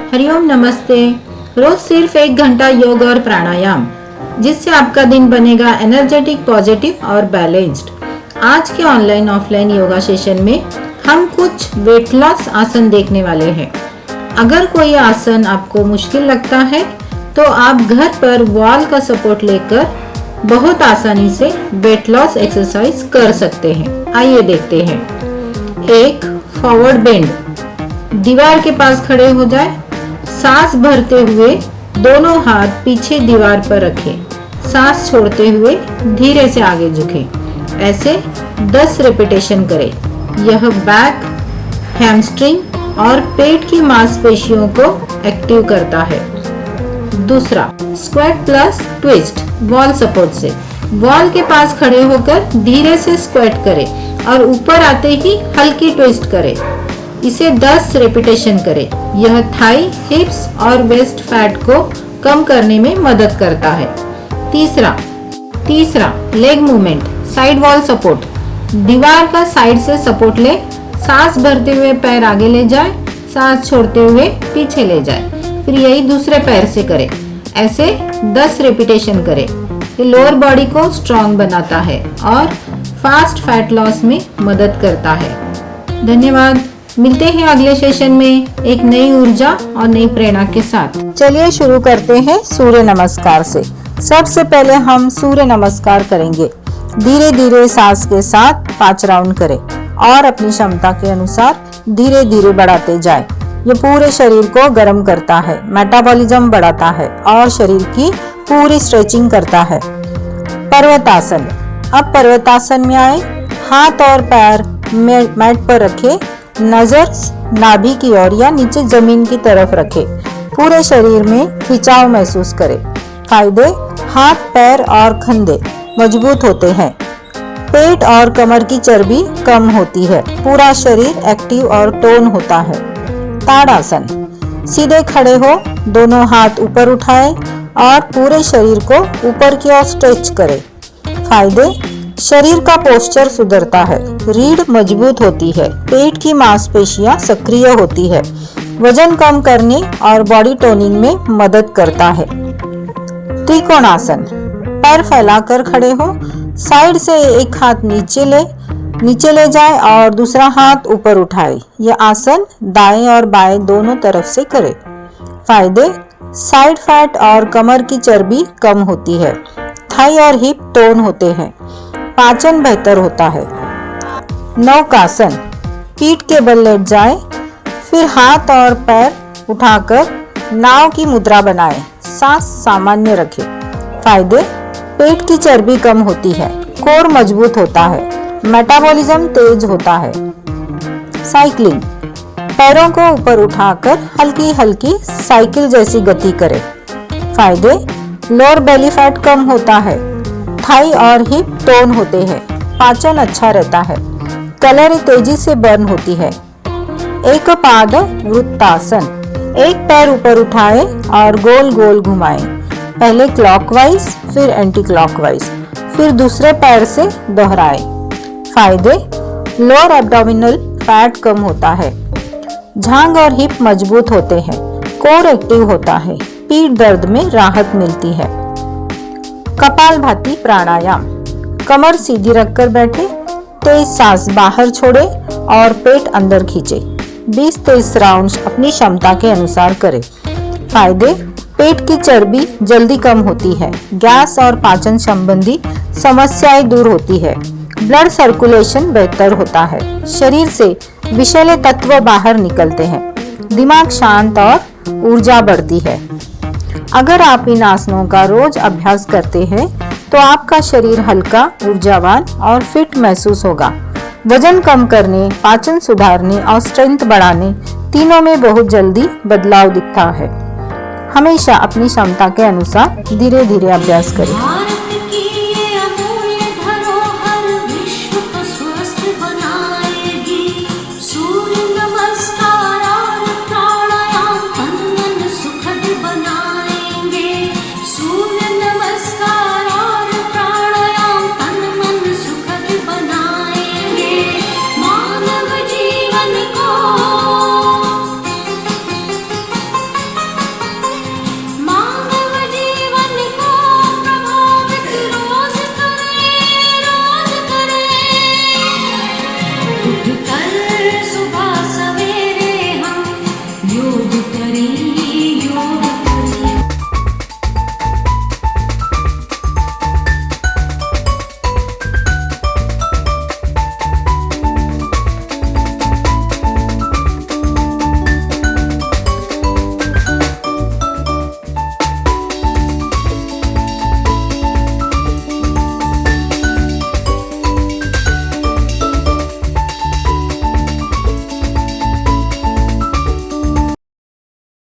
हरिओम नमस्ते। रोज सिर्फ 1 घंटा योग और प्राणायाम, जिससे आपका दिन बनेगा एनर्जेटिक, पॉजिटिव और बैलेंस्ड। आज के ऑनलाइन ऑफलाइन योगा सेशन में हम कुछ वेट लॉस आसन देखने वाले हैं। अगर कोई आसन आपको मुश्किल लगता है तो आप घर पर वॉल का सपोर्ट लेकर बहुत आसानी से वेट लॉस एक्सरसाइज कर सकते हैं। आइए देखते हैं। एक, फॉरवर्ड बेंड। दीवार के पास खड़े हो जाए, सांस भरते हुए दोनों हाथ पीछे दीवार पर रखें। सांस छोड़ते हुए धीरे से आगे झुकें। ऐसे 10 रिपीटेशन करें। यह बैक, हैमस्ट्रिंग और पेट की मांसपेशियों को एक्टिव करता है। दूसरा, squat plus twist wall support से। वॉल के पास खड़े होकर धीरे से स्क्वाट करें और ऊपर आते ही हल्की ट्विस्ट करें। इसे 10 रिपीटेशन करें। यह थाई, हिप्स और वेस्ट फैट को कम करने में मदद करता है। तीसरा, leg movement, side wall support. दीवार का साइड से सपोर्ट ले, सांस भरते हुए पैर आगे ले जाए, सांस छोड़ते हुए पीछे ले जाए। फिर यही दूसरे पैर से करें। ऐसे 10 रिपीटेशन करें। ये लोअर बॉडी को स्ट्रॉन्ग बनाता है और फास्ट फैट लॉस में मदद करता है। धन्यवाद। मिलते हैं अगले सेशन में एक नई ऊर्जा और नई प्रेरणा के साथ। चलिए शुरू करते हैं सूर्य नमस्कार से। सबसे पहले हम सूर्य नमस्कार करेंगे। धीरे धीरे सांस के साथ 5 राउंड करें और अपनी क्षमता के अनुसार धीरे धीरे बढ़ाते जाएं। ये पूरे शरीर को गर्म करता है, मेटाबॉलिज्म बढ़ाता है और शरीर की पूरी स्ट्रेचिंग करता है। पर्वतासन। अब पर्वतासन में आए, हाथ और पैर मैट पर रखें, नजर नाभि की ओर या नीचे जमीन की तरफ रखें। पूरे शरीर में खिंचाव महसूस करें। फायदे, हाथ, पैर और कंधे मजबूत होते हैं। पेट और कमर की चर्बी कम होती है। पूरा शरीर एक्टिव और टोन होता है। ताड़ासन। सीधे खड़े हो, दोनों हाथ ऊपर उठाएं और पूरे शरीर को ऊपर की ओर स्ट्रेच करें। फायदे, शरीर का पोस्चर सुधरता है, रीढ़ मजबूत होती है, पेट की मांसपेशियां सक्रिय होती है, वजन कम करने और बॉडी टोनिंग में मदद करता है। त्रिकोणासन। पैर फैलाकर खड़े हो, साइड से एक हाथ नीचे ले जाए और दूसरा हाथ ऊपर उठाए। यह आसन दाएं और बाएं दोनों तरफ से करें। फायदे, साइड फैट और कमर की चर्बी कम होती है, थाई और हिप टोन होते हैं, पाचन बेहतर होता है। नौकासन। पीठ के बल लेट जाएं, फिर हाथ और पैर उठाकर नाव की मुद्रा बनाएं। सांस सामान्य रखें। फायदे, पेट की चर्बी कम होती है, कोर मजबूत होता है, मेटाबॉलिज्म तेज होता है। साइकिलिंग। पैरों को ऊपर उठाकर हल्की हल्की साइकिल जैसी गति करें। फायदे, लोअर बेली फैट कम होता है, थाई और हिप टोन होते हैं, पाचन अच्छा रहता है, कैलोरी तेजी से बर्न होती है। एक पाद वृत्तासन। एक पैर ऊपर उठाएं और गोल गोल घुमाएं। पहले क्लॉकवाइज, फिर एंटी क्लॉकवाइज, फिर दूसरे पैर से दोहराएं। फायदे, लोअर एब्डोमिनल फैट कम होता है, जांघ और हिप मजबूत होते हैं, कोर एक्टिव होता है, पीठ दर्द में राहत मिलती है। कपालभाति प्राणायाम। कमर सीधी रखकर बैठे, तेज सांस बाहर छोड़े और पेट अंदर खींचे। 20-30 राउंड्स अपनी क्षमता के अनुसार करें। फायदे, पेट की चर्बी जल्दी कम होती है, गैस और पाचन संबंधी समस्याएं दूर होती है, ब्लड सर्कुलेशन बेहतर होता है, शरीर से विषैले तत्व बाहर निकलते हैं, दिमाग शांत और ऊर्जा बढ़ती है। अगर आप इन आसनों का रोज अभ्यास करते हैं तो आपका शरीर हल्का, ऊर्जावान और फिट महसूस होगा। वजन कम करने, पाचन सुधारने और स्ट्रेंथ बढ़ाने तीनों में बहुत जल्दी बदलाव दिखता है। हमेशा अपनी क्षमता के अनुसार धीरे धीरे अभ्यास करें।